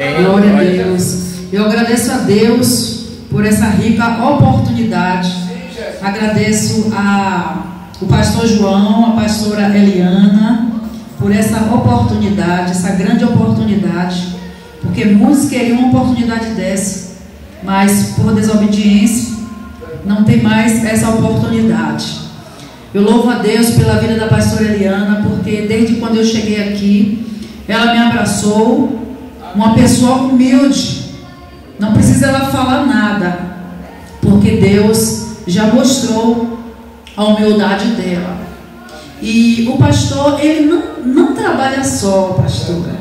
Glória a Deus. Eu agradeço a Deus por essa rica oportunidade. Agradeço o pastor João, a pastora Eliana, por essa oportunidade, essa grande oportunidade, porque muitos queriam uma oportunidade dessa, mas por desobediência não tem mais essa oportunidade. Eu louvo a Deus pela vida da pastora Eliana, porque desde quando eu cheguei aqui, ela me abraçou, uma pessoa humilde, não precisa ela falar nada, porque Deus já mostrou a humildade dela. E o pastor, ele não trabalha só, pastora.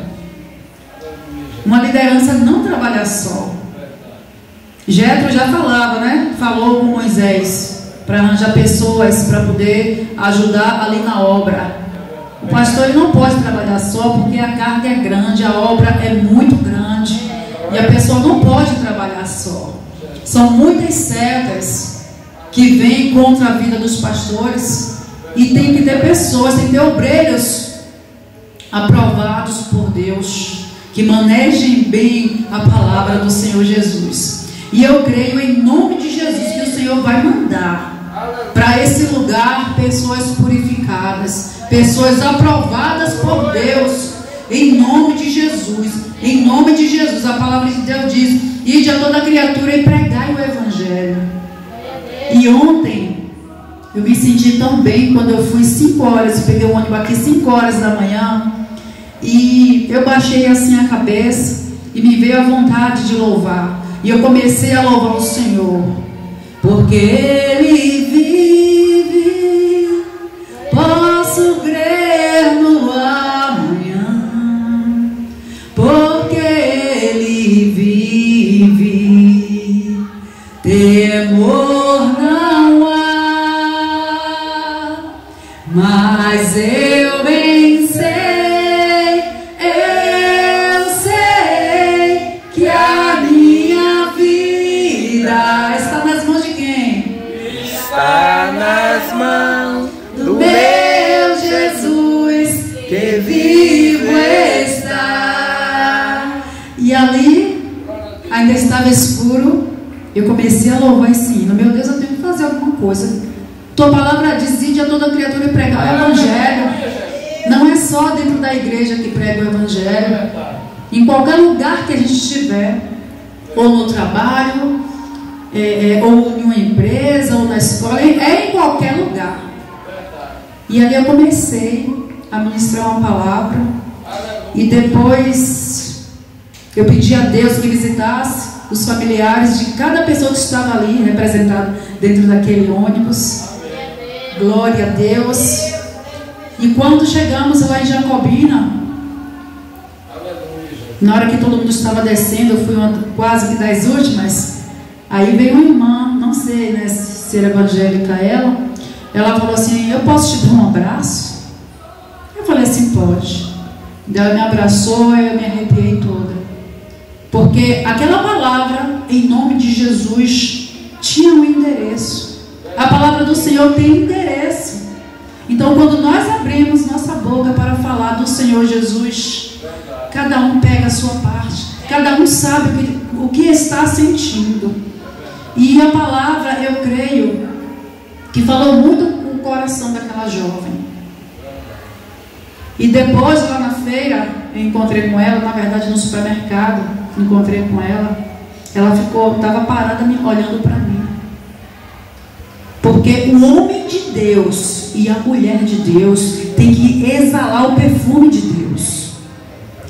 Uma liderança não trabalha só. Jetro já falava, né? Falou com Moisés para arranjar pessoas para poder ajudar ali na obra. O pastor, ele não pode trabalhar só, porque a carga é grande, a obra é muito grande e a pessoa não pode trabalhar só. São muitas setas que vêm contra a vida dos pastores e tem que ter pessoas, tem que ter obreiros aprovados por Deus, que manejem bem a palavra do Senhor Jesus. E eu creio em nome de Jesus que o Senhor vai mandar para esse lugar pessoas purificadas, pessoas aprovadas por Deus, em nome de Jesus. Em nome de Jesus, a palavra de Deus diz: ide a toda criatura e pregai o Evangelho. E ontem eu me senti tão bem quando eu fui 5 horas, eu peguei o ônibus aqui 5 horas da manhã, e eu baixei assim a cabeça e me veio a vontade de louvar. E eu comecei a louvar o Senhor, porque Ele vive, posso crer no amanhã, porque Ele vive, temor não há, mas eu venci. Está nas mãos do meu Jesus, que vivo está. E ali ainda estava escuro. Eu comecei a louvar esse hino. Meu Deus, eu tenho que fazer alguma coisa. Tua palavra diz: ide a toda criatura e pregar o Evangelho. Não é só dentro da igreja que prega o Evangelho. Em qualquer lugar que a gente estiver, ou no trabalho, ou em uma empresa, ou na escola, é em qualquer lugar. E ali eu comecei a ministrar uma palavra, e depois eu pedi a Deus que visitasse os familiares de cada pessoa que estava ali representada dentro daquele ônibus. Glória a Deus. E quando chegamos lá em Jacobina, na hora que todo mundo estava descendo, eu fui quase que das últimas. Aí veio uma irmã, não sei, né, se era evangélica ela falou assim: eu posso te dar um abraço? Eu falei assim: pode. Ela me abraçou e eu me arrepiei toda, porque aquela palavra, em nome de Jesus, tinha um endereço. A palavra do Senhor tem endereço. Então, quando nós abrimos nossa boca para falar do Senhor Jesus, cada um pega a sua parte, cada um sabe o que está sentindo. E a palavra, eu creio, que falou muito com o coração daquela jovem. E depois, lá na feira, eu encontrei com ela, na verdade no supermercado, encontrei com ela. Ela estava parada olhando para mim. Porque o homem de Deus e a mulher de Deus tem que exalar o perfume de Deus.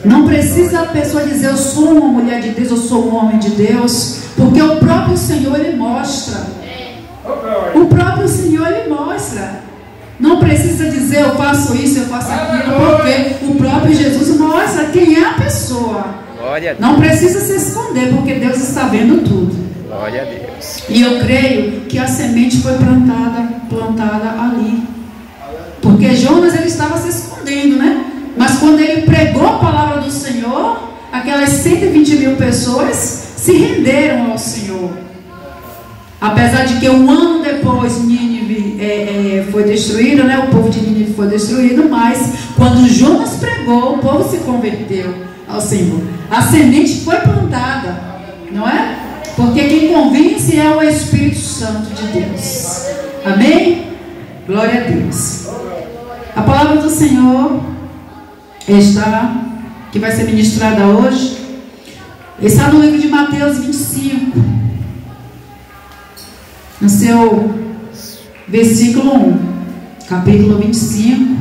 Não precisa a pessoa dizer: eu sou uma mulher de Deus, eu sou um homem de Deus, porque o próprio Senhor, Ele mostra. O próprio Senhor, Ele mostra. Não precisa dizer: eu faço isso, eu faço aquilo, porque o próprio Jesus mostra quem é a pessoa. Não precisa se esconder, porque Deus está vendo tudo. Glória a Deus. E eu creio que a semente foi plantada ali. Porque Jonas, ele estava se escondendo, né? Mas quando ele pregou a palavra do Senhor, aquelas 120 mil pessoas se renderam ao Senhor. Apesar de que um ano depois Nínive foi destruído, né? O povo de Nínive foi destruído, mas quando Jonas pregou, o povo se converteu. ao Senhor. A semente foi plantada, não é? Porque quem convence é o Espírito Santo de Deus. Amém? Glória a Deus. A palavra do Senhor que vai ser ministrada hoje, está no livro de Mateus 25, no seu versículo 1. Capítulo 25,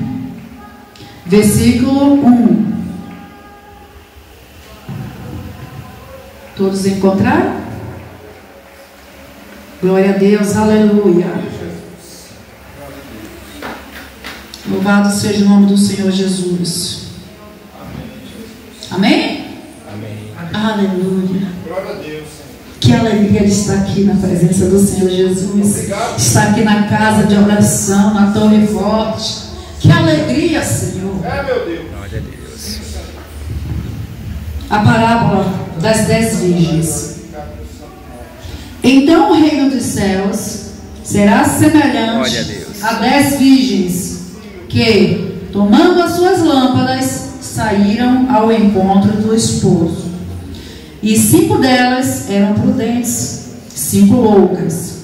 versículo 1. Todos encontraram? Glória a Deus, aleluia. Louvado seja o nome do Senhor Jesus. Amém? Amém. Aleluia. Glória a Deus. Que alegria de estar aqui na presença do Senhor Jesus. Obrigado. Estar aqui na casa de oração, na Torre Forte. Que alegria, Senhor. É, meu Deus. Glória a Deus. A parábola das 10 virgens. Então o reino dos céus será semelhante a 10 virgens que, tomando as suas lâmpadas, saíram ao encontro do esposo. E 5 delas eram prudentes, 5 loucas.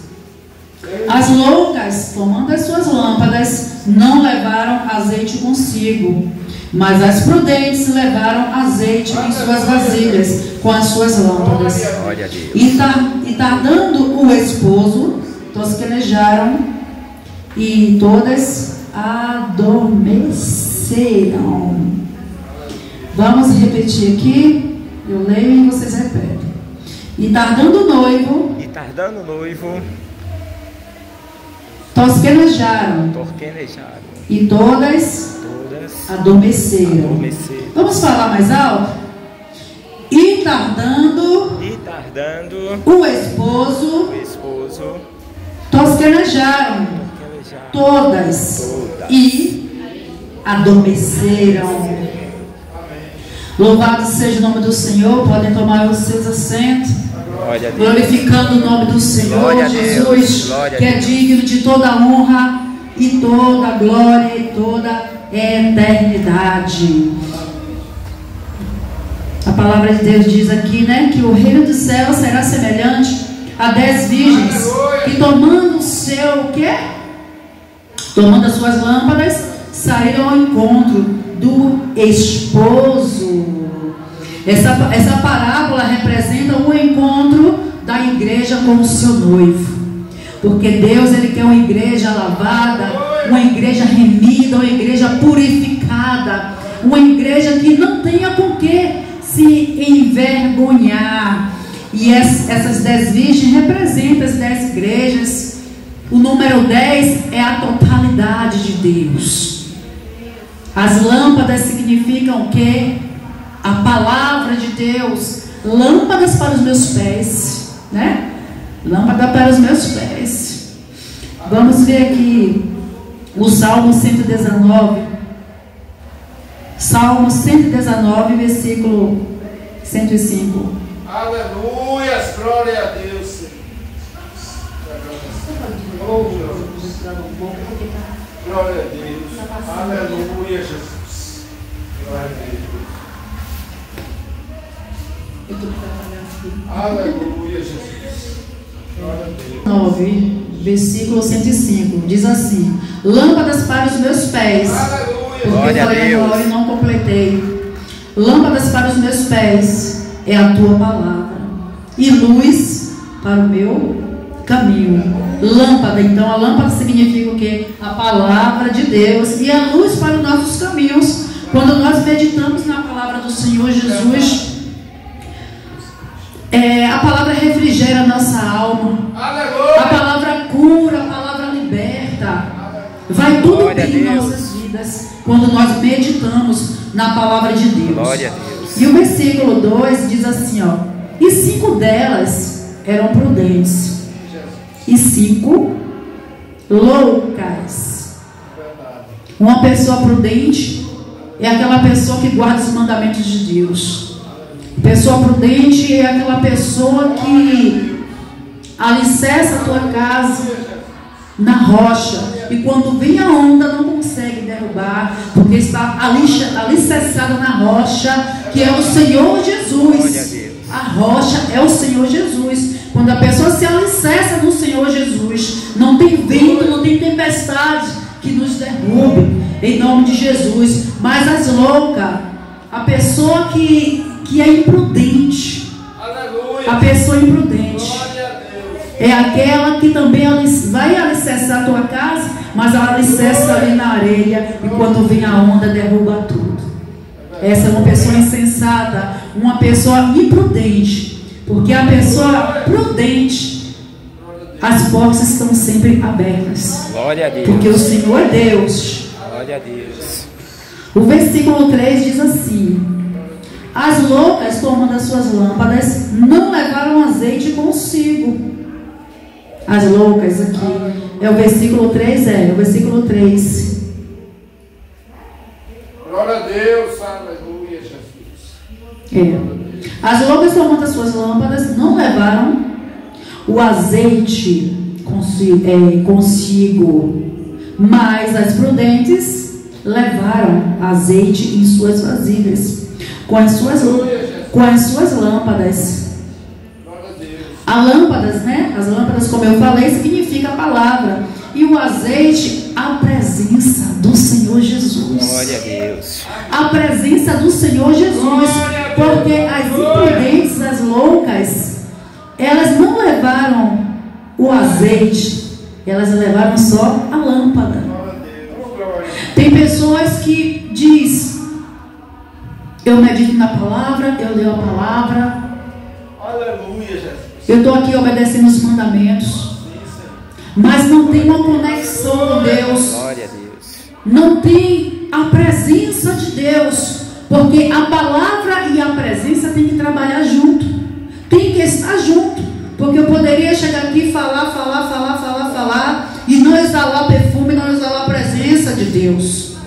As loucas, tomando as suas lâmpadas, não levaram azeite consigo, mas as prudentes levaram azeite em suas vasilhas com as suas lâmpadas. E tardando o esposo, tosquenejaram e todas adormeceram. Vamos repetir aqui. Eu leio e vocês repetem. E tardando o noivo, tosquenejaram. E todas adormeceram. Vamos falar mais alto? E tardando o esposo, tosquenejaram. Todas e adormeceram. Louvado seja o nome do Senhor. Podem tomar os seus assentos. Glorificando o nome do Senhor Jesus, que é digno de toda honra e toda glória e toda eternidade. A palavra de Deus diz aqui, né, que o reino dos céus será semelhante a 10 virgens que, tomando o seu, o quê? Tomando as suas lâmpadas, saíram ao encontro do esposo. Essa parábola representa o encontro da igreja com o seu noivo. Porque Deus, Ele quer uma igreja lavada, uma igreja remida, uma igreja purificada, uma igreja que não tenha com que se envergonhar. E essas 10 virgens representam as 10 igrejas. O número 10 é a totalidade de Deus. As lâmpadas significam o quê? A palavra de Deus. Lâmpadas para os meus pés, né? Lâmpada para os meus pés. Vamos ver aqui o Salmo 119. Salmo 119, versículo 105. Aleluia, glória a Deus. Glória a Deus. Aleluia, Jesus. Glória a Deus. Aleluia, Jesus. Glória a Deus. 9, versículo 105. Diz assim: lâmpadas para os meus pés. Aleluia. Porque eu falei agora e não completei. Lâmpadas para os meus pés é a tua palavra, e luz para o meu caminho. Lâmpada, então a lâmpada significa o quê? A palavra de Deus, e a luz para os nossos caminhos. Quando nós meditamos na palavra do Senhor Jesus, a palavra refrigera a nossa alma. Aleluia. A palavra cura, a palavra liberta. Vai tudo bem em nossas vidas quando nós meditamos na palavra de Deus. Glória a Deus. E o versículo 2 diz assim, ó: e 5 delas eram prudentes, e 5 loucas. Uma pessoa prudente é aquela pessoa que guarda os mandamentos de Deus. Pessoa prudente é aquela pessoa que alicerça a tua casa na rocha. E quando vem a onda, não consegue derrubar, porque está alicerçada na rocha, que é o Senhor Jesus. A rocha é o Senhor Jesus. Quando a pessoa se alicerça no Senhor Jesus, não tem vento, não tem tempestade que nos derrube, em nome de Jesus. Mas as loucas, a pessoa que é imprudente, a pessoa imprudente é aquela que também vai alicerçar a tua casa, mas ela alicerça ali na areia, e quando vem a onda derruba tudo. Essa é uma pessoa insensata, uma pessoa imprudente, porque a pessoa prudente, as portas estão sempre abertas. Glória a Deus. Porque o Senhor é Deus. Glória a Deus. O versículo 3 diz assim: as loucas, tomando as suas lâmpadas, não levaram azeite consigo. As loucas aqui, é o versículo 3, o versículo 3. Glória a Deus, aleluia, Jesus. As loucas, tomando as suas lâmpadas, não levaram o azeite consigo, mas as prudentes levaram azeite em suas vasilhas, com as suas lâmpadas. As lâmpadas, né? As lâmpadas, como eu falei, significa a palavra. E o azeite, a presença do Senhor Jesus. Glória a Deus. A presença do Senhor Jesus. Porque as imprudentes, as loucas, elas não levaram o azeite, elas levaram só a lâmpada. Tem pessoas que diz: eu medito na palavra, eu leio a palavra, Aleluia, Jesus. eu estou aqui obedecendo os mandamentos, mas não tem uma conexão com Deus. Glória a Deus. Não tem a presença de Deus, porque a palavra e a presença tem que trabalhar junto, tem que estar junto. Porque eu poderia chegar aqui e falar e não exalar perfume, não exalar a presença de Deus.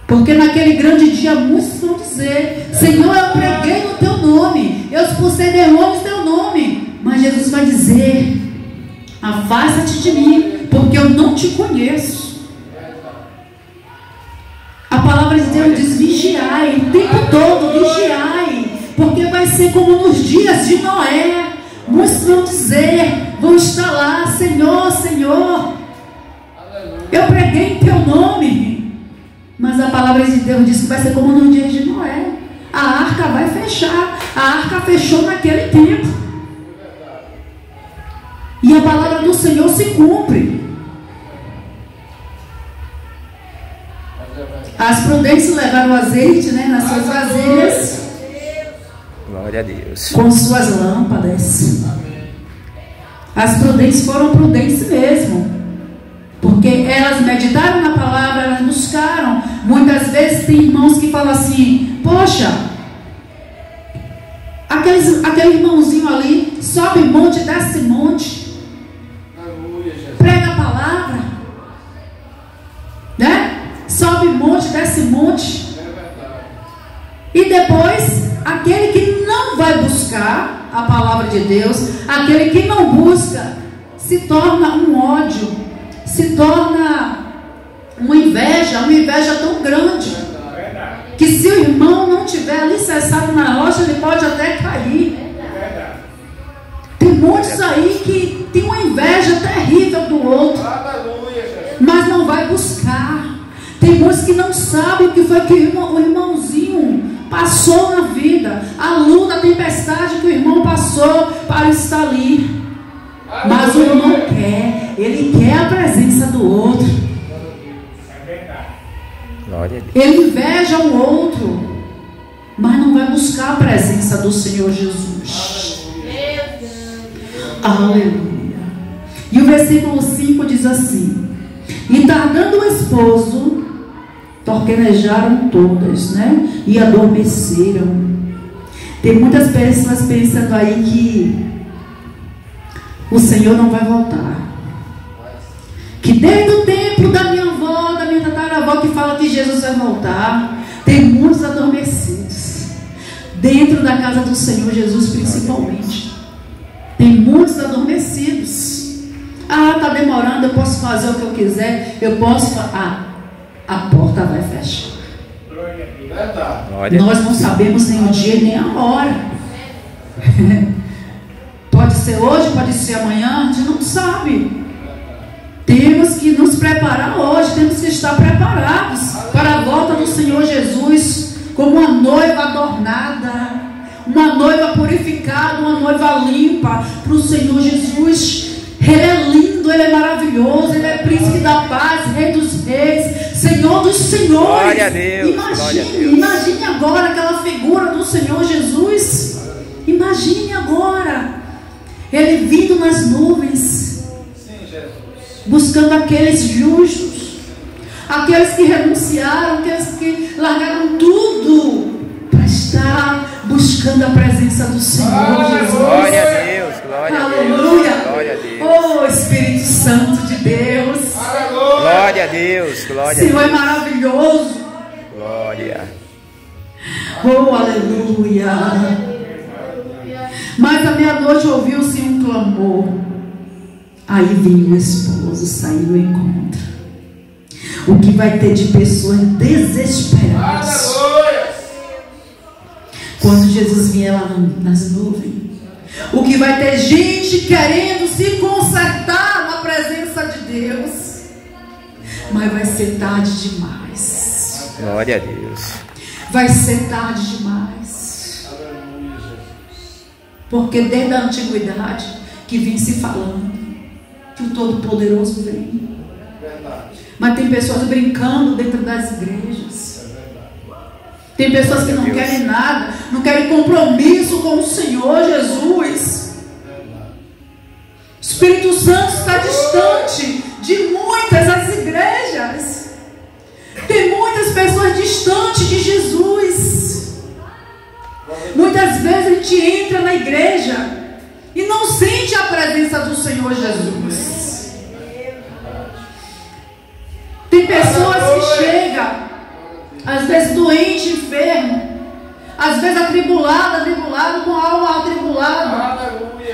Porque naquele grande dia muitos vão dizer: Senhor, eu preguei no teu nome, eu expulsei demônios no teu nome. Mas Jesus vai dizer: afasta-te de mim, porque eu não te conheço. A palavra de Deus diz: vigiai, o tempo todo vigiai, porque vai ser como nos dias de Noé. Muitos vão dizer, vão estar lá: Senhor, Senhor, eu preguei em teu nome. Mas a palavra de Deus diz que vai ser como nos dias de Noé. A arca vai fechar. A arca fechou naquele tempo. E a palavra do Senhor se cumpre. As prudentes levaram azeite, né, nas suas vasilhas, Glória a Deus. com suas lâmpadas. As prudentes foram prudentes mesmo, porque elas meditaram na palavra, elas buscaram. Muitas vezes tem irmãos que falam assim: poxa, aquele irmãozinho ali sobe monte, desce monte, prega a palavra, né? Sobe monte, desce monte. E depois, aquele que não vai buscar a palavra de Deus, aquele que não busca, se torna um ódio, se torna uma inveja tão grande, que se o irmão não tiver alicerçado na rocha, ele pode até cair. Tem muitos aí que tem uma inveja terrível do outro, mas não vai buscar. Tem muitos que não sabem o que foi que o irmãozinho passou na vida, a luta, a tempestade que o irmão passou para estar ali. Mas o irmão quer, ele quer a presença do outro. Ele inveja o outro, mas não vai buscar a presença do Senhor Jesus. Aleluia. E o versículo 5 diz assim: e tardando o esposo, torquenejaram todas, né? E adormeceram. Tem muitas pessoas pensando aí que o Senhor não vai voltar, que desde o tempo da minha avó, da minha tataravó, que fala que Jesus vai voltar. Tem muitos adormecidos dentro da casa do Senhor Jesus, principalmente. Tem muitos adormecidos. Ah, está demorando, eu posso fazer o que eu quiser, eu posso. A porta vai fechar. Nós não sabemos nem o dia nem a hora. Pode ser hoje, pode ser amanhã, a gente não sabe. Temos que nos preparar hoje, temos que estar preparados para a volta do Senhor Jesus, como uma noiva adornada, uma noiva purificada, uma noiva limpa para o Senhor Jesus. Ele é lindo, Ele é maravilhoso, Ele é príncipe da paz, Rei dos reis, Senhor dos senhores. Glória a Deus. Imagine agora aquela figura do Senhor Jesus. Imagine agora Ele vindo nas nuvens, buscando aqueles justos, aqueles que renunciaram, aqueles que largaram tudo para estar buscando a presença do Senhor Jesus. Glória a Deus, glória Aleluia. a Deus, glória a Deus. Oh, Espírito Santo de Deus. Glória a Deus, glória a Deus. Senhor é maravilhoso. Glória. Oh, aleluia. Mas à meia-noite ouviu-se um clamor. Aí vinha o esposo, saiu ao encontro. O que vai ter de pessoas desesperadas quando Jesus vier lá nas nuvens? O que vai ter gente querendo se consertar na presença de Deus, mas vai ser tarde demais. Glória a Deus. Vai ser tarde demais. Porque desde a antiguidade que vem se falando que o Todo-Poderoso vem. Mas tem pessoas brincando dentro das igrejas. Tem pessoas que não querem nada, não querem compromisso com o Senhor Jesus. O Espírito Santo está distante de muitas as igrejas. Tem muitas pessoas distantes de Jesus. Muitas vezes a gente entra na igreja e não sente a presença do Senhor Jesus. Tem pessoas que chegam às vezes doente, enfermo, às vezes atribulado, com a alma atribulada,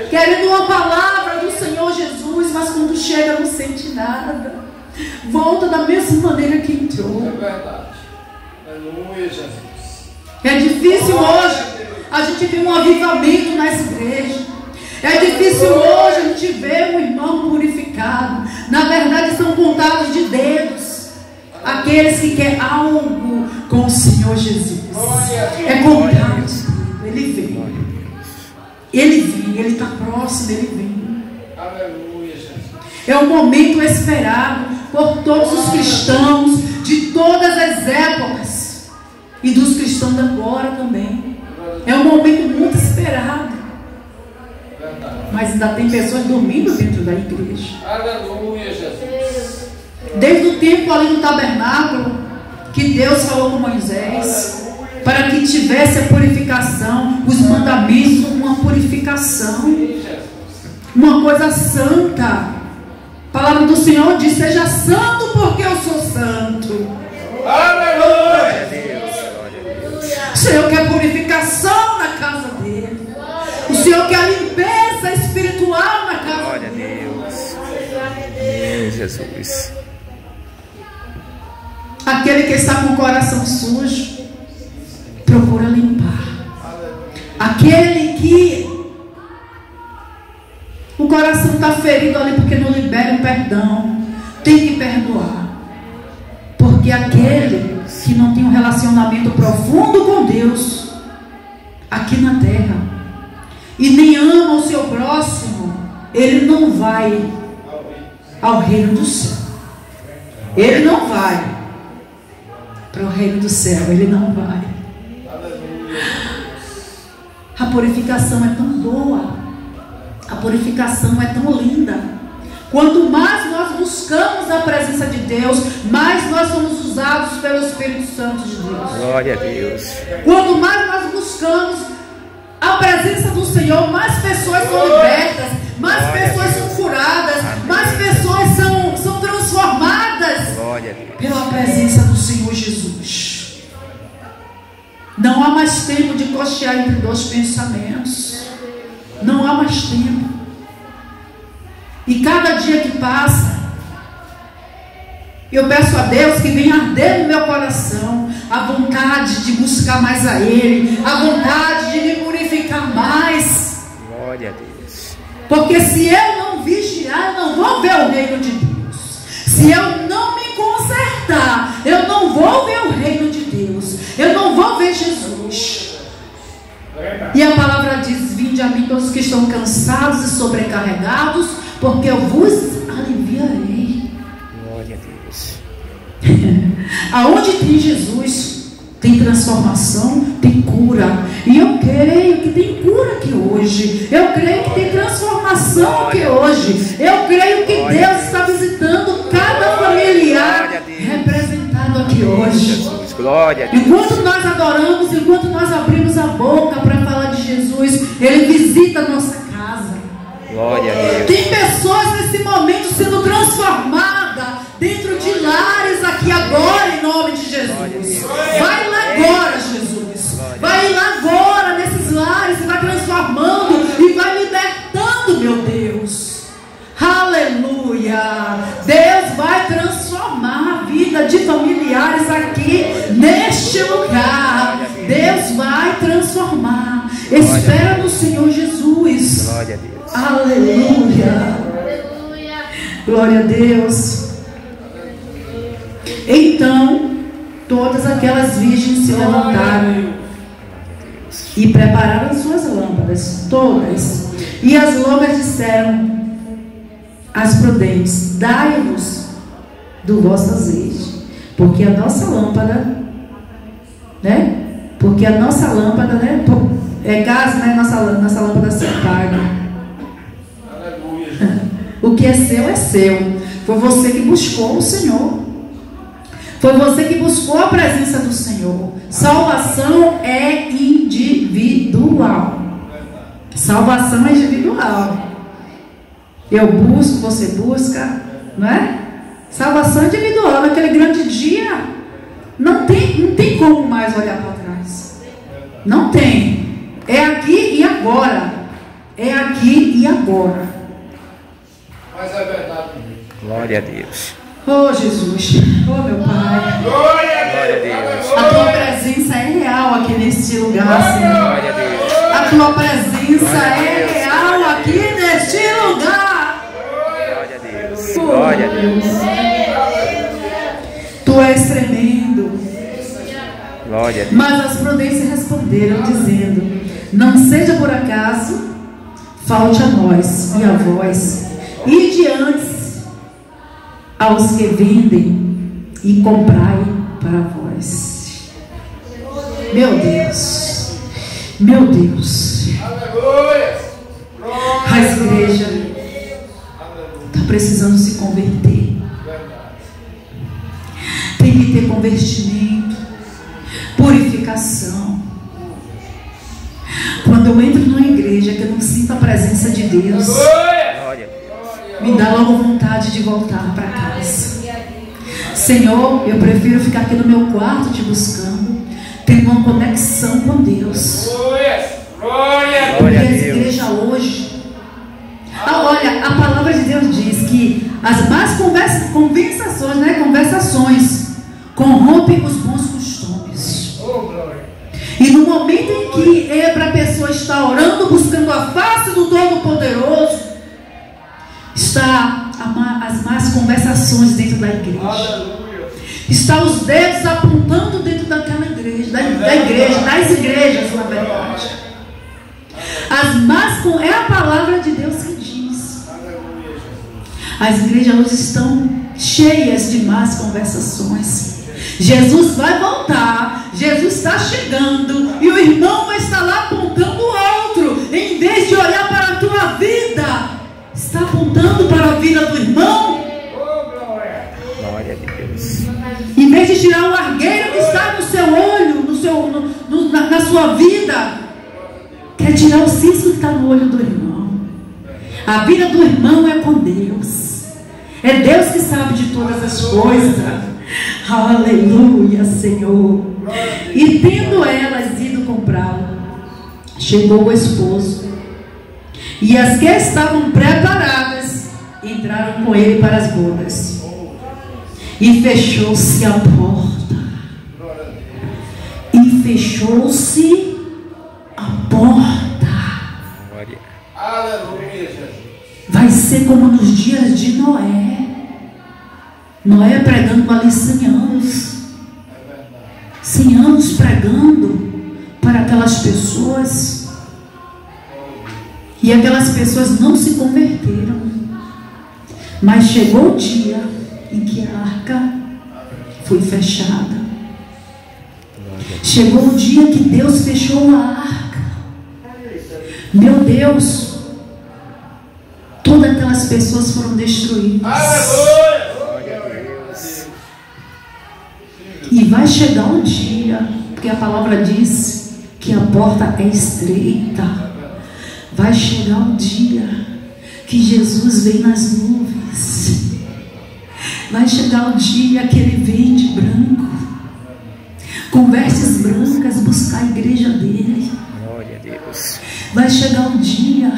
querendo uma palavra do Senhor Jesus, mas quando chega não sente nada, volta da mesma maneira que entrou. É verdade. Aleluia, Jesus. É difícil hoje a gente ver um avivamento nas igrejas. É difícil hoje a gente ver um irmão purificado. Na verdade são contados de dedos aqueles que querem algo com o Senhor Jesus. É contado. Ele vem. Ele está próximo, ele vem. Aleluia, Jesus. É um momento esperado por todos os cristãos de todas as épocas e dos cristãos de agora também. É um momento muito esperado. Mas ainda tem pessoas dormindo dentro da igreja. Aleluia, Jesus. Desde o tempo ali no tabernáculo, que Deus falou com Moisés, para que tivesse a purificação, os mandamentos, uma purificação, uma coisa santa. A palavra do Senhor diz: seja santo porque eu sou santo. Aleluia. O Senhor quer purificação na casa dele. O Senhor quer limpeza espiritual na casa Glória a dele. Deus. Amém, Jesus. Aquele que está com o coração sujo, procura limpar. Aquele que o coração está ferido ali porque não libera um perdão, tem que perdoar. Porque aquele que não tem um relacionamento profundo com Deus aqui na terra e nem ama o seu próximo, ele não vai ao reino do céu. Ele não vai para o reino do céu, ele não vai. A purificação é tão boa, a purificação é tão linda. Quanto mais nós buscamos a presença de Deus, mais nós somos usados pelo Espírito Santo de Deus. Glória a Deus. Quanto mais nós buscamos a presença do Senhor, mais pessoas são libertas, mais pessoas são curadas, mais pessoas são transformadas pela presença do Senhor Jesus. Não há mais tempo de cochear entre dois pensamentos. Não há mais tempo. E cada dia que passa, eu peço a Deus que venha arder no meu coração a vontade de buscar mais a Ele, a vontade de me purificar mais. Glória a Deus. Porque se eu não vigiar, eu não vou ver o reino de Deus. Se eu não me consertar, eu não vou ver o reino de Deus. Eu não vou ver Jesus. E a palavra diz: vinde a mim todos que estão cansados e sobrecarregados, porque eu vos aliviarei. Glória a Deus. Aonde tem Jesus, tem transformação, tem cura. E eu creio que tem cura aqui hoje. Eu creio que tem transformação aqui hoje. Eu creio que Deus está visitando cada familiar representado aqui hoje. Jesus, glória a Deus. Enquanto nós adoramos, enquanto nós abrimos a boca para falar de Jesus, Ele visita a nossa casa. Glória a Deus. Tem pessoas nesse momento sendo transformadas dentro de lares aqui agora, em nome de Jesus. Vai lá agora, Jesus. Vai lá agora nesses lares e vai transformando e vai libertando, meu Deus. Aleluia. Deus vai transformar a vida de familiares aqui neste lugar. Deus vai transformar. Espera no Senhor Jesus. Glória a Deus. Aleluia. Glória a Deus. Então, todas aquelas virgens se levantaram e prepararam as suas lâmpadas, todas. E as loucas disseram às prudentes: dai-vos do vosso azeite, porque a nossa lâmpada, né? Porque a nossa lâmpada, né? É gás, né? Nossa lâmpada se apaga. O que é seu. Foi você que buscou o Senhor. Foi você que buscou a presença do Senhor. Salvação é individual. Salvação é individual. Eu busco, você busca, não é? Salvação individual. Naquele grande dia, não tem como mais olhar para trás. Não tem. É aqui e agora. É aqui e agora. Mas é verdade. Glória a Deus. Oh Jesus, oh meu Pai. Glória a Deus. A tua presença é real aqui neste lugar, Senhor. Glória a Deus. A tua presença é real aqui neste lugar. Glória a Deus. Oh, Glória a Deus. Tu és tremendo. Glória a Deus. Mas as prudências responderam, dizendo: não seja por acaso falte a nós e a vós, e diante aos que vendem e comprai para vós. Meu Deus, meu Deus, a igreja está precisando se converter. Tem que ter convertimento, purificação. Quando eu entro numa igreja que eu não sinto a presença de Deus, me dá logo vontade de voltar para casa. Senhor, eu prefiro ficar aqui no meu quarto te buscando, tendo uma conexão com Deus. Porque essa igreja hoje, olha, a palavra de Deus diz que as más conversações corrompem os bons costumes. E no momento em que para a pessoa estar orando, buscando a face do Todo-Poderoso, está as más conversações dentro da igreja. Está os dedos apontando dentro daquela igreja, das igrejas, na verdade. É a palavra de Deus que diz. As igrejas hoje estão cheias de más conversações. Jesus vai voltar, Jesus está chegando, e o irmão vai estar lá apontando o outro, em vez de olhar para a tua vida, está apontando para a vida do irmão. Glória a Deus. Em vez de tirar o argueiro que está no seu olho, na sua vida, quer tirar o cisco que está no olho do irmão. A vida do irmão é com Deus. É Deus que sabe de todas as coisas. Aleluia, Senhor. E tendo elas ido comprá-lo, chegou o esposo, e as que estavam preparadas entraram com ele para as bodas. E fechou-se a porta. E fechou-se a porta. Aleluia, Jesus. Vai ser como nos dias de Noé. Noé pregando ali 100 anos. 100 anos pregando para aquelas pessoas. E aquelas pessoas não se converteram. Mas chegou o dia em que a arca foi fechada. Chegou o dia que Deus fechou a arca. Meu Deus, todas aquelas pessoas foram destruídas. Aleluia. E vai chegar um dia, porque a palavra diz que a porta é estreita. Vai chegar um dia que Jesus vem nas nuvens. Vai chegar um dia que ele vem de branco, com vestes brancas, buscar a igreja dele. Glória a Deus. Vai chegar um dia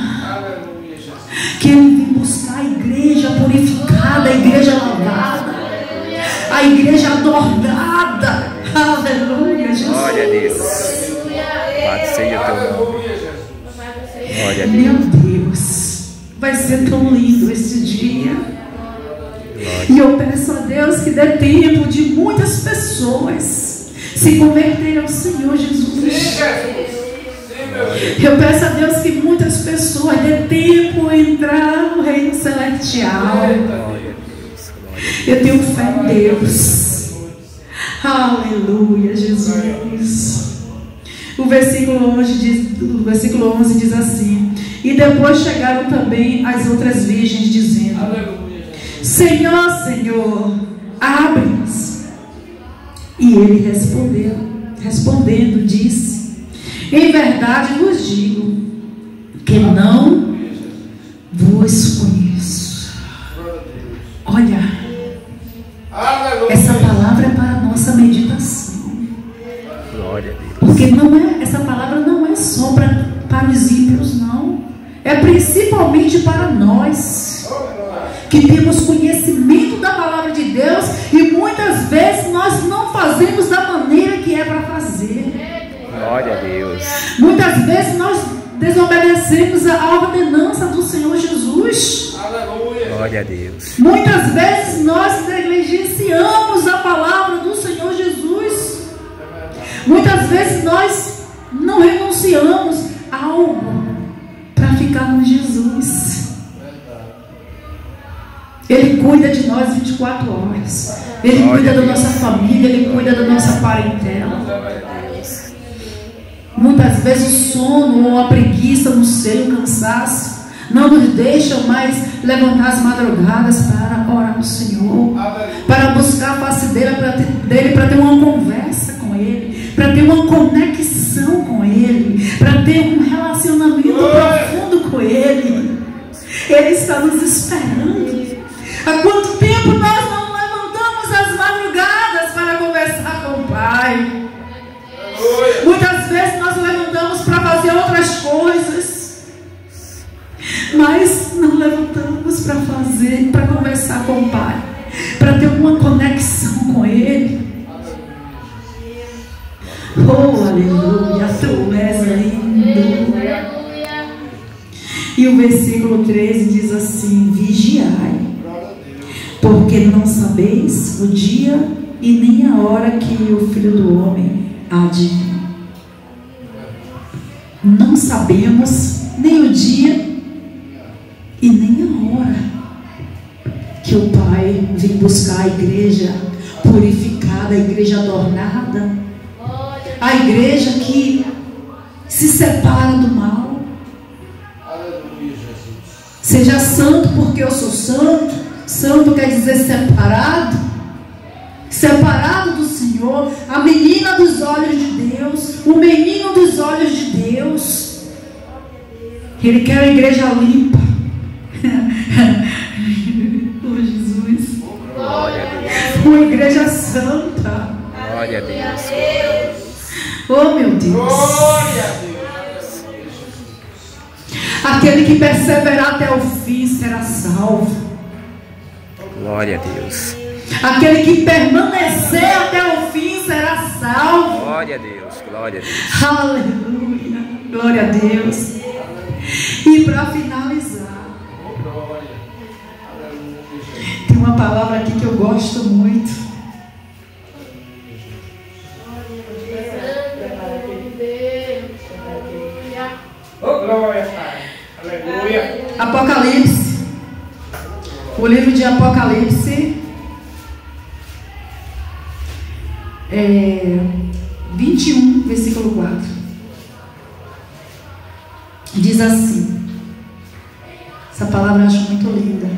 que ele vem buscar a igreja purificada, a igreja lavada, a igreja adornada. Aleluia, Jesus. Glória a Deus. Louvado seja o teu nome. Glória a Deus. Meu Deus, vai ser tão lindo esse dia. E eu peço a Deus que dê tempo de muitas pessoas se converterem ao Senhor Jesus. Eu peço a Deus que muitas pessoas dê tempo a entrar no reino celestial. Eu tenho fé em Deus. Aleluia, Jesus. O versículo 11 diz assim: e depois chegaram também as outras virgens, dizendo: Senhor, Senhor, abre-nos. E ele respondendo, disse: em verdade vos digo que não vos conheço. Olha, essa palavra é para a nossa meditação. Glória a Deus. Porque essa palavra não é só para os ímpios, não. É principalmente para nós, que temos conhecimento da palavra de Deus e muitas vezes nós não fazemos da maneira que é para fazer. Glória a Deus. Muitas vezes nós desobedecemos a ordenança do Senhor Jesus. Glória a Deus. Muitas vezes nós negligenciamos a palavra do Senhor Jesus. Muitas vezes nós não renunciamos a algo para ficar com Jesus. Ele cuida de nós 24 horas. Ele cuida da nossa família, ele cuida da nossa parentela. Muitas vezes o sono ou a preguiça no seio, o cansaço, não nos deixam mais levantar as madrugadas para orar ao Senhor, para buscar a face dele, para ter uma conversa com Ele, para ter uma conexão com Ele, para ter um relacionamento profundo com Ele. Ele está nos esperando. Há quanto tempo nós não levantamos as madrugadas para conversar com o Pai? Muitas vezes nós levantamos para fazer outras coisas, mas não levantamos para conversar com o Pai, para ter uma conexão com Ele. Oh, aleluia, tu és lindo. E o versículo 13 diz assim: vigiai, porque não sabeis o dia e nem a hora que o Filho do Homem há de vir. Não sabemos nem o dia e nem a hora que o Pai vem buscar a igreja purificada, a igreja adornada, a igreja que se separa do mal. Seja santo porque eu sou santo. Santo quer dizer separado, separado do Senhor, a menina dos olhos de Deus, o menino dos olhos de Deus. Ele quer a igreja limpa. Oh, Jesus. Glória a Deus. Uma igreja santa. Glória a Deus. Oh, meu Deus. Glória a Deus. Aquele que perseverar até o fim será salvo. Glória a Deus. Aquele que permanecer até o fim será salvo. Glória a Deus. Glória a Deus. Aleluia. Glória a Deus. E para finalizar, tem uma palavra aqui que eu gosto muito. Apocalipse. O livro de Apocalipse 21, versículo 4. Diz assim. Essa palavra eu acho muito linda.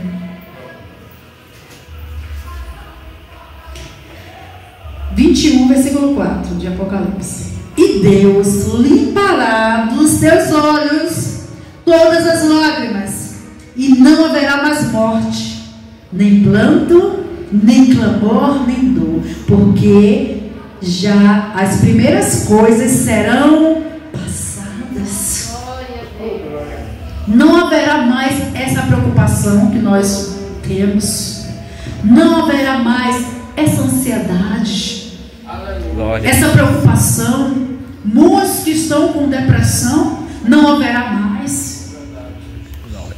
Versículo 4 de Apocalipse. E Deus limpará dos teus olhos todas as lágrimas, e não haverá mais morte, nem pranto, nem clamor, nem dor, porque já as primeiras coisas serão passadas. Não haverá mais essa preocupação que nós temos. Não haverá mais essa ansiedade, essa preocupação. Muitos que estão com depressão, não haverá mais,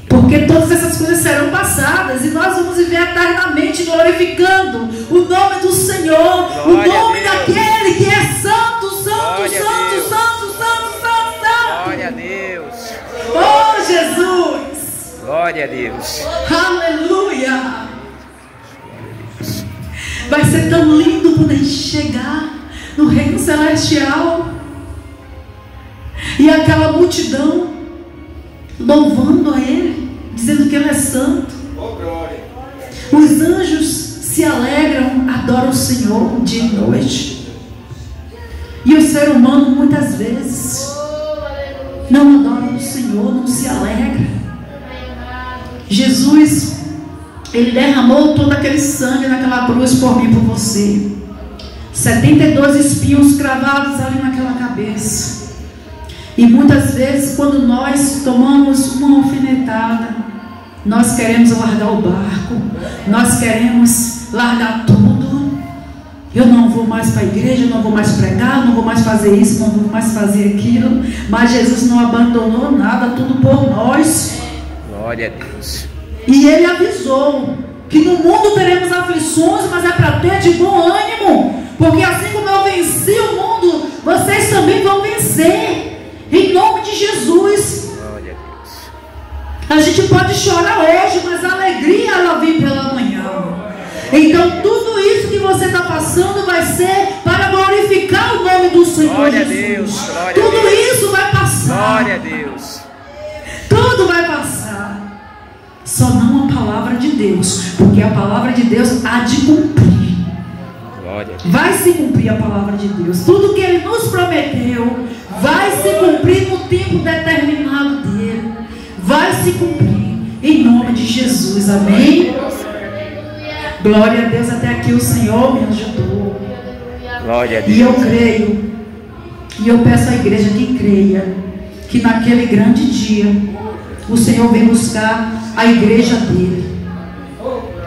porque todas essas coisas serão passadas, e nós vamos viver eternamente glorificando o nome do Senhor, o nome daquele que é santo, santo, santo, santo, santo, santo, santo. Glória a Deus. Oh, Jesus. Glória a Deus. Aleluia. Vai ser tão lindo poder chegar no reino celestial e aquela multidão louvando a Ele, dizendo que Ele é santo. Os anjos se alegram, adoram o Senhor dia e noite. E o ser humano muitas vezes não adora o Senhor, não se alegra. Jesus, Ele derramou todo aquele sangue naquela cruz por mim e por você. 72 espinhos cravados ali naquela cabeça. E muitas vezes, quando nós tomamos uma alfinetada, nós queremos largar o barco, nós queremos largar tudo. Eu não vou mais para a igreja, eu não vou mais pregar, não vou mais fazer isso, não vou mais fazer aquilo. Mas Jesus não abandonou nada, tudo por nós. Glória a Deus. E Ele avisou que no mundo teremos aflições, mas é para ter de bom ânimo, porque assim como eu venci o mundo, vocês também vão vencer, em nome de Jesus. Glória a Deus. A gente pode chorar hoje, mas a alegria ela vem pela manhã. Então tudo isso que você está passando vai ser para glorificar o nome do Senhor. Glória a Jesus. Deus. Glória Tudo a Deus. isso vai passar. Glória a Deus. Tudo vai passar. Só não a palavra de Deus, porque a palavra de Deus há de cumprir. Glória a Deus. Vai se cumprir a palavra de Deus. Tudo que Ele nos prometeu vai se cumprir no tempo determinado dele. Vai se cumprir em nome de Jesus. Amém? Glória a Deus. Até aqui o Senhor me ajudou. Glória a Deus. E eu creio, e eu peço à igreja que creia, que naquele grande dia o Senhor vem buscar a igreja dele,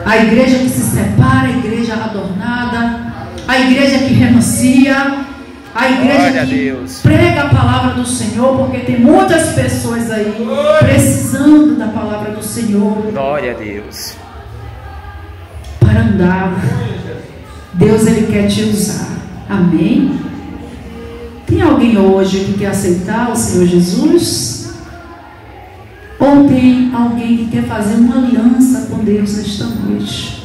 a igreja que se separa, a igreja adornada, a igreja que renuncia, a igreja que prega a palavra do Senhor, porque tem muitas pessoas aí precisando da palavra do Senhor. Glória a Deus. Para andar, Deus Ele quer te usar. Amém? Tem alguém hoje que quer aceitar o Senhor Jesus? Ou tem alguém que quer fazer uma aliança com Deus nesta noite?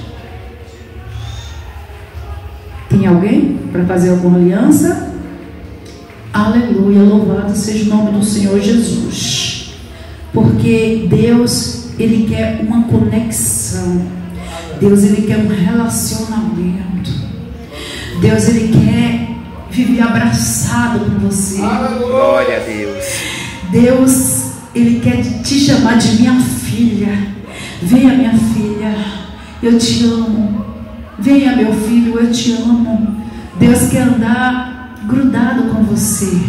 Tem alguém para fazer alguma aliança? Aleluia, louvado seja o nome do Senhor Jesus. Porque Deus, Ele quer uma conexão. Deus, Ele quer um relacionamento. Deus, Ele quer viver abraçado com você. Glória a Deus. Deus, Ele quer te chamar de minha filha. Venha, minha filha, eu te amo. Venha, meu filho, eu te amo. Deus quer andar grudado com você.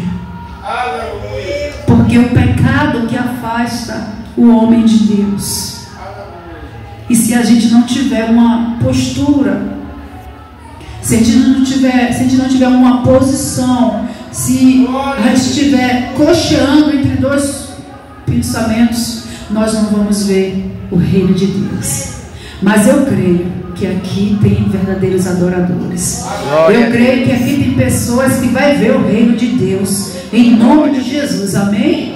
Porque o pecado que afasta o homem de Deus. E se a gente não tiver uma postura, se a gente não tiver uma posição, se a gente estiver cocheando entre dois pensamentos, nós não vamos ver o reino de Deus. Mas eu creio que aqui tem verdadeiros adoradores. Eu creio que aqui tem pessoas que vai ver o reino de Deus, em nome de Jesus. Amém?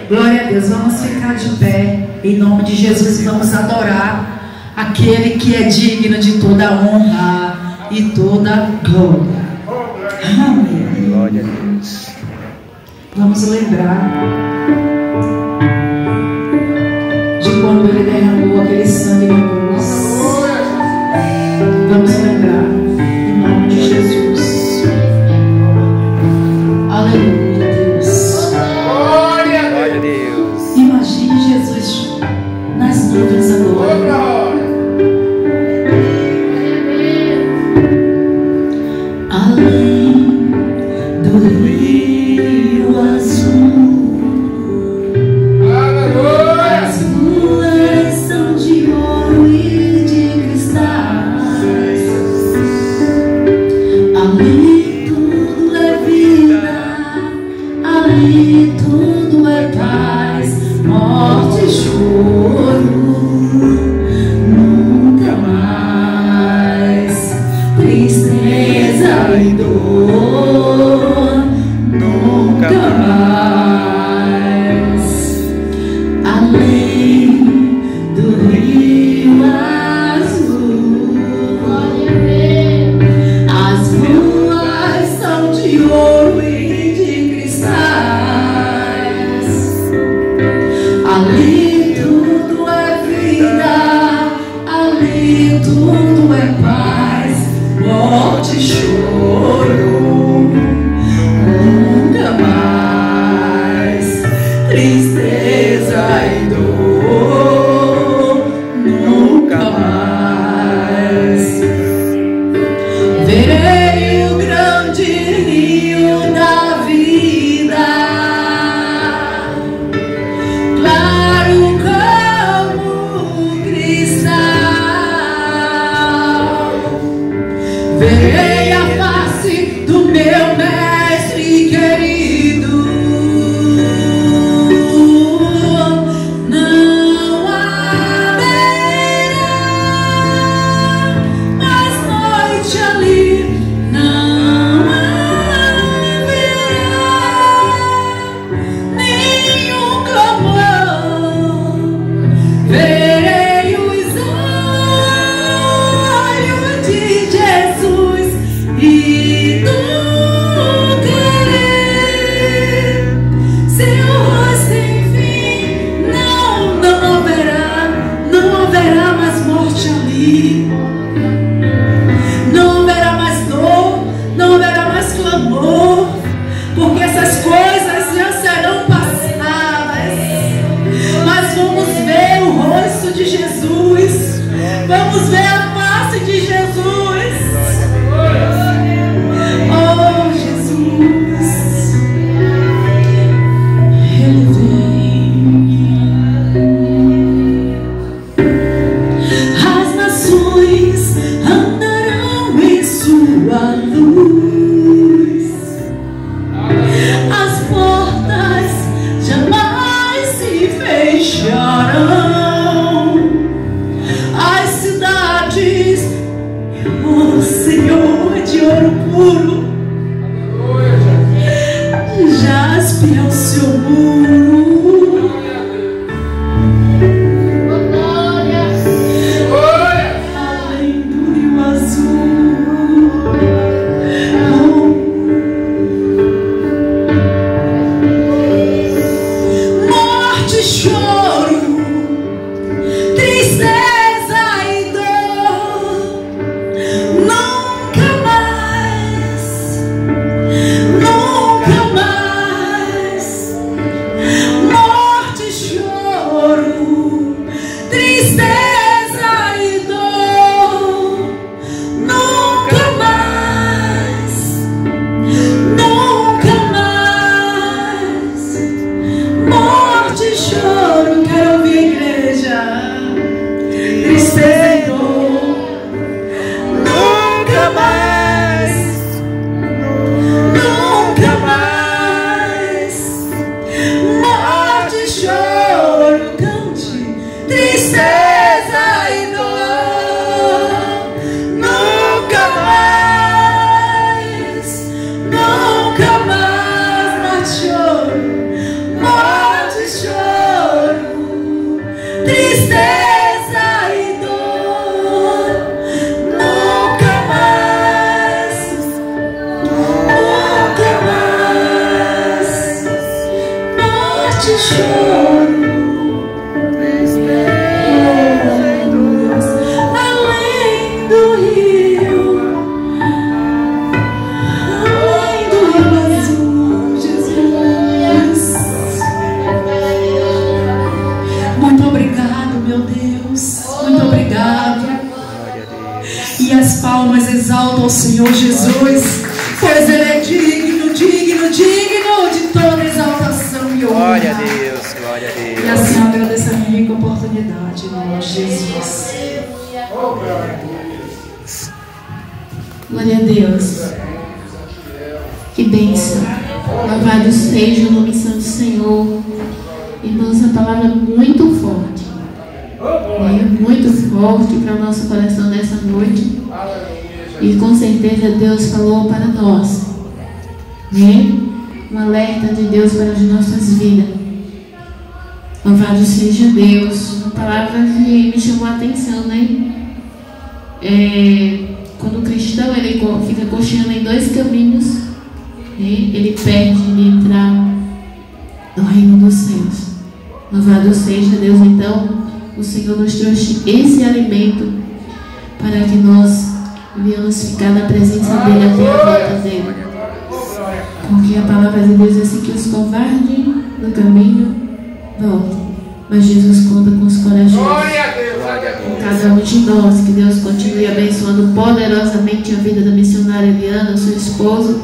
Glória a Deus. Vamos ficar de pé em nome de Jesus e vamos adorar aquele que é digno de toda honra e toda glória. Amém. Glória a Deus. Vamos lembrar de quando ele derramou aquele sangue na cruz. Vamos lembrar em nome de Jesus. Aleluia, Deus. Glória a Deus. Imagine Jesus nas nuvens agora. Além do rio azul, as ruas são de ouro e de cristais. Ali tudo é vida, ali tudo é paz, morte e choro, nunca mais, tristeza e dor, nunca mais. Além do rio azul, as ruas são de ouro e de cristais. Ali tudo é vida, ali tudo é paz, morte e choro, nunca mais, tristeza e dor, nunca mais. Verei o grande rio da vida, claro como cristal. Verei a face do meu mestre querido. Não haverá mais noite ali, não haverá nenhum clamor. Verei os olhos de Jesus e tocarei seu rosto, enfim. Não haverá mais morte ali, não haverá mais dor, não haverá mais clamor, porque essas coisas já serão passadas. Mas vamos ver o rosto de Jesus, vamos ver a face de Jesus. Oh, Jesus, Ele vem. As nações andarão em sua luz, as portas jamais se fecharão, as cidades, o Senhor de ouro puro, jaspe ao seu muro. Além do rio azul, morte e choro, tristeza e dor, nunca mais, nunca mais. Morte e choro, tristeza e dor, nunca mais, nunca mais. Morte e choro, Exalta ao Senhor Jesus, pois Ele é digno, digno, digno de toda exaltação e honra. Glória a Deus, glória a Deus. E assim eu agradeço a minha rica oportunidade, em nome de Jesus. Glória a Deus. Que bênção. Louvado seja o nome santo do Senhor. Irmãos, a palavra é muito forte. Muito forte para o nosso coração nessa noite. E com certeza Deus falou para nós, né? Um alerta de Deus para as nossas vidas. Louvado seja Deus. Uma palavra que me chamou a atenção, né? Quando o cristão ele fica cocheando em dois caminhos, né? Ele perde de entrar no reino dos céus. Louvado seja Deus. Então o Senhor nos trouxe esse alimento para que nós venhamos ficar na presença dele até a volta dele. Porque a palavra de Deus é assim que os covardes no caminho voltam. Mas Jesus conta com os corajosos. Com cada um de nós. Que Deus continue abençoando poderosamente a vida da missionária Eliana, seu esposo.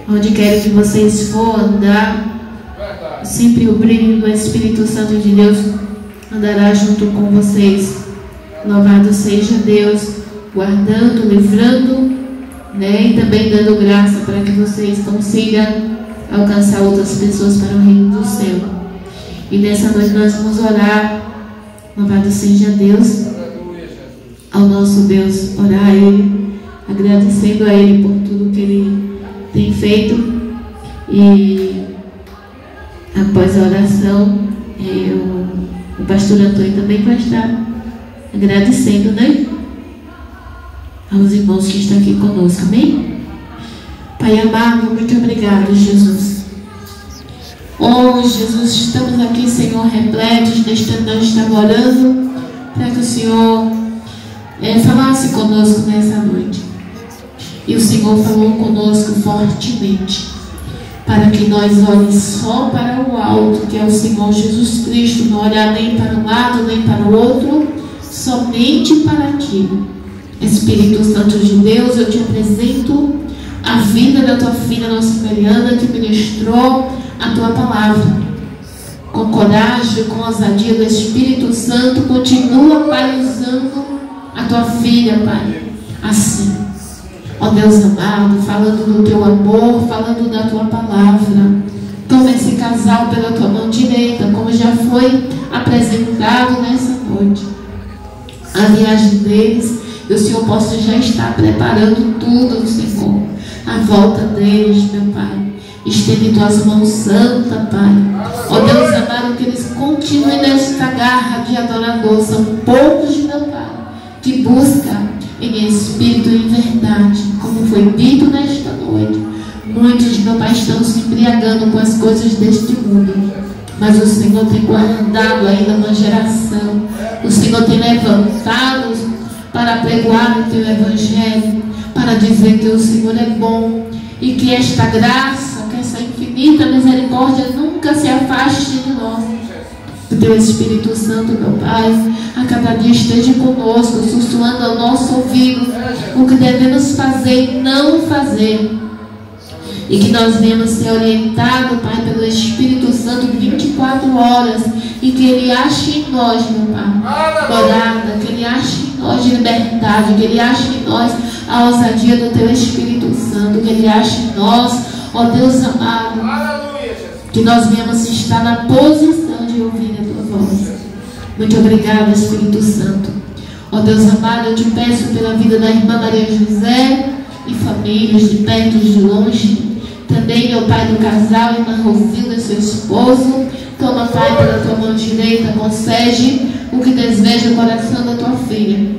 Onde quer que vocês for andar, sempre o brilho do Espírito Santo de Deus andará junto com vocês. Louvado seja Deus, guardando, livrando, né? E também dando graça para que vocês consigam alcançar outras pessoas para o reino do céu. E nessa noite nós vamos orar. Louvado seja Deus, ao nosso Deus, orar a Ele, agradecendo a Ele por tudo que Ele tem feito. E após a oração, o pastor Antônio também vai estar agradecendo, né? Aos irmãos que estão aqui conosco, amém? Pai amado, muito obrigado, Jesus. Oh, Jesus, estamos aqui, Senhor, repletos, nós estamos orando para que o Senhor falasse conosco nessa noite. E o Senhor falou conosco fortemente, para que nós olhemos só para o alto, que é o Senhor Jesus Cristo, não olhar nem para um lado, nem para o outro, somente para Ti. Espírito Santo de Deus, eu te apresento a vida da tua filha, nossa Eliana, que ministrou a tua palavra. Com coragem, com ousadia do Espírito Santo, continua, Pai, usando a tua filha, Pai, assim. Ó Deus amado, falando do teu amor, falando da tua palavra. Toma esse casal pela tua mão direita, como já foi apresentado nessa noite. A viagem deles, e o Senhor possa já estar preparando tudo, Senhor. A volta deles, meu Pai. Estende tuas mãos santas, Pai. Ó Deus amado, que eles continuem nesta garra de adorador. São poucos, meu Pai, que buscam em espírito e em verdade, como foi dito nesta noite. Muitos, meu Pai, estão se embriagando com as coisas deste mundo, mas o Senhor tem guardado ainda uma geração. O Senhor tem levantado para pregoar o teu evangelho, para dizer que o Senhor é bom e que esta graça, que essa infinita misericórdia nunca se afaste de nós. O teu Espírito Santo, meu Pai, a cada dia esteja conosco, sussurrando ao nosso ouvido o que devemos fazer e não fazer. E que nós venhamos ser orientados, Pai, pelo Espírito Santo 24 horas. E que Ele ache em nós, meu Pai, morada, que Ele ache em nós liberdade, que Ele ache em nós a ousadia do Teu Espírito Santo, que Ele ache em nós, ó Deus amado, que nós venhamos estar na posição de ouvir a Tua voz. Muito obrigada, Espírito Santo. Ó Deus amado, eu te peço pela vida da irmã Maria José e famílias de perto e de longe. Também, meu Pai, do casal, irmã Rosilda e seu esposo. Toma, Pai, pela tua mão direita, concede o que deseja o coração da tua filha.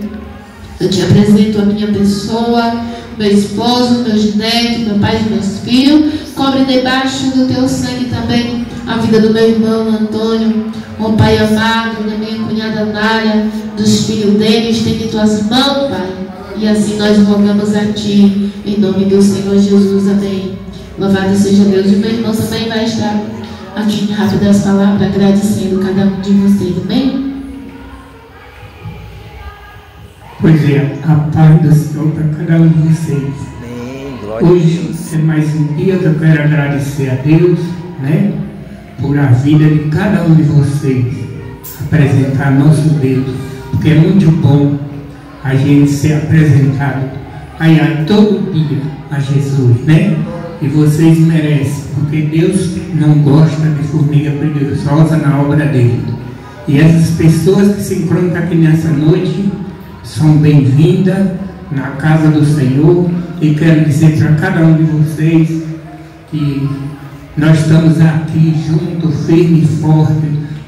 Eu te apresento a minha pessoa, meu esposo, meus netos, meu pai e meus filhos. Cobre debaixo do teu sangue também a vida do meu irmão Antônio, ó Pai amado, da minha cunhada Nália, dos filhos dele, estende tuas mãos, Pai. E assim nós rogamos a Ti, em nome do Senhor Jesus, amém. Louvado seja Deus. E meu irmão também vai estar aqui em rápidas palavras, agradecendo cada um de vocês, amém? Pois é, a paz do Senhor para cada um de vocês. Amém. Glória Hoje a Deus. é mais um dia que eu quero agradecer a Deus, né? Por a vida de cada um de vocês. Apresentar nosso Deus. Porque é muito bom a gente ser apresentado aí todo dia a Jesus, né? E vocês merecem, porque Deus não gosta de formiga preguiçosa na obra dele. E essas pessoas que se encontram aqui nessa noite são bem-vindas na casa do Senhor. E quero dizer para cada um de vocês que nós estamos aqui juntos, firme e forte,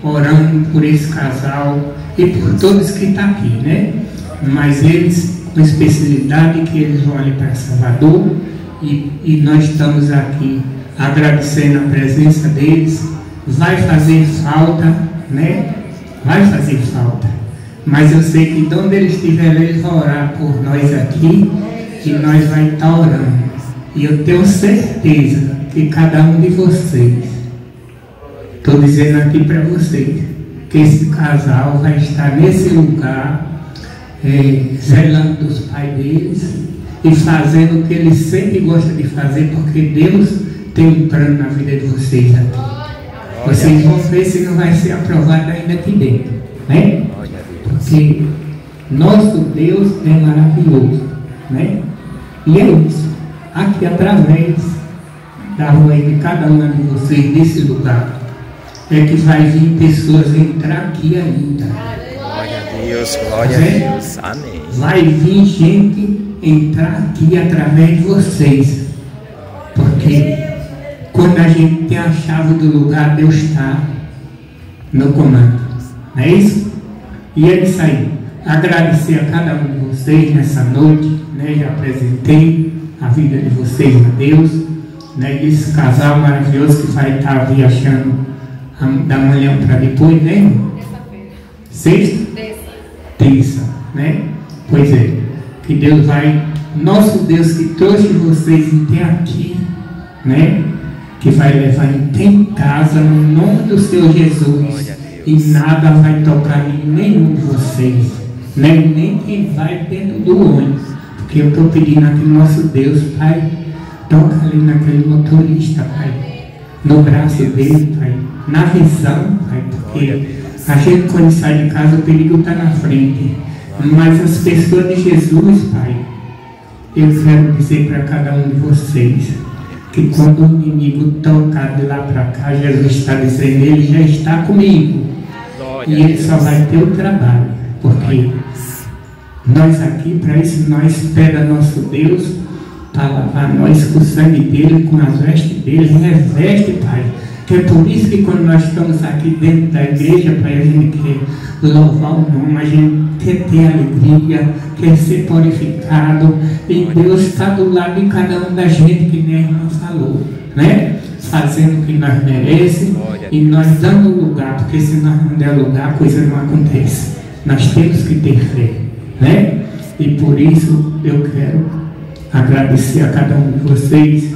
orando por esse casal e por todos que estão aqui, né? Mas eles, com especialidade, que eles vão ali para Salvador. E nós estamos aqui agradecendo a presença deles. Vai fazer falta, né? Vai fazer falta. Mas eu sei que onde eles estiverem, eles vão orar por nós aqui. E nós vamos estar orando. E eu tenho certeza que cada um de vocês, estou dizendo aqui para vocês, que esse casal vai estar nesse lugar, zelando dos pais deles e fazendo o que eles sempre gostam de fazer, porque Deus tem um plano na vida de vocês aqui. Vocês vão ver se não vai ser aprovado ainda aqui dentro, né? Porque nosso Deus é maravilhoso, né? E é isso. Aqui através da rua de cada um de vocês, desse lugar, é que vai vir pessoas entrar aqui ainda. Glória a Deus, glória a Deus. Amém. Vai vir gente entrar aqui através de vocês. Porque quando a gente tem a chave do lugar, Deus está no comando. Não é isso? E é isso aí. Agradecer a cada um de vocês nessa noite, né? Já apresentei a vida de vocês a Deus, né? E esse casal maravilhoso que vai estar viajando da manhã para depois, né? Sexta? Terça, né? Pois é, que Deus vai, nosso Deus que trouxe vocês até aqui, né? Que vai levar em casa no nome do Senhor Jesus, e nada vai tocar em nenhum de vocês, né? Nem quem vai dentro do ônibus, porque eu estou pedindo aqui nosso Deus, Pai, toca ali naquele motorista, Pai, no braço dele, Pai, na visão, Pai, porque a gente quando sai de casa o perigo está na frente, mas as pessoas de Jesus, Pai, eu quero dizer para cada um de vocês que quando o inimigo tocar de lá para cá, Jesus está dizendo, ele já está comigo. E ele só vai ter o trabalho, porque nós aqui, para isso, nós pedimos nosso Deus para lavar nós com o sangue dele, com as vestes dele, reveste, Pai. Que é por isso que quando nós estamos aqui dentro da igreja, Pai, a gente quer louvar o nome, a gente quer ter alegria, quer ser purificado, e Deus está do lado de cada um da gente, que nem a irmã falou, né? Fazendo o que nós merecemos e nós dando lugar, porque se nós não der lugar, a coisa não acontece. Nós temos que ter fé, né? E por isso eu quero agradecer a cada um de vocês,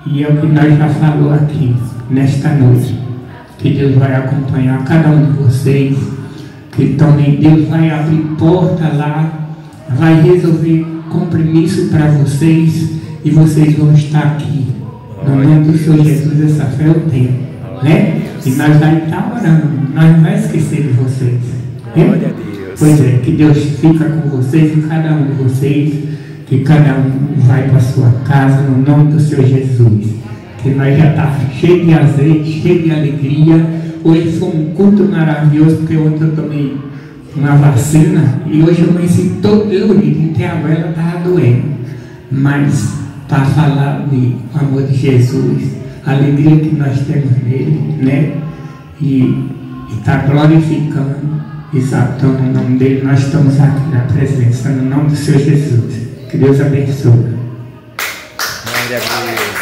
e é o que nós já falou aqui nesta noite, que Deus vai acompanhar cada um de vocês, que também Deus vai abrir porta lá, vai resolver compromisso para vocês, e vocês vão estar aqui. No nome do Senhor Jesus, essa fé eu tenho, né? E nós vamos estar orando, nós não vamos esquecer de vocês, né? Pois é, que Deus fica com vocês e cada um de vocês, que cada um vai para a sua casa, no nome do Senhor Jesus. Que nós já estamos cheios de azeite, cheios de alegria. Hoje foi um culto maravilhoso, porque ontem eu tomei uma vacina e hoje eu amanheci todo dolorido, até agora ela estava doendo. Mas para falar de amor de Jesus, a alegria que nós temos nele, né? E está glorificando, exaltando o nome dele. Nós estamos aqui na presença, no nome do Senhor Jesus. Que Deus abençoe. Glória a Deus.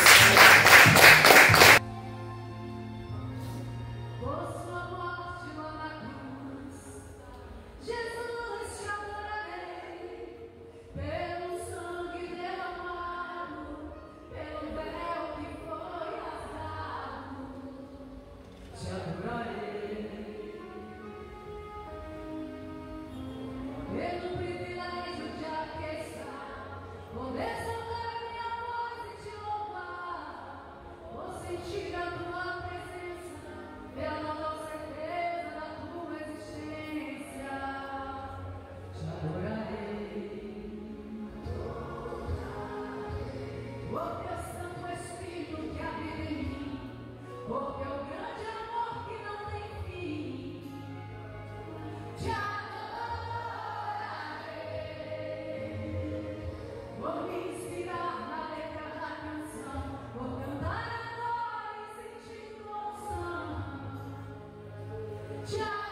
Tchau.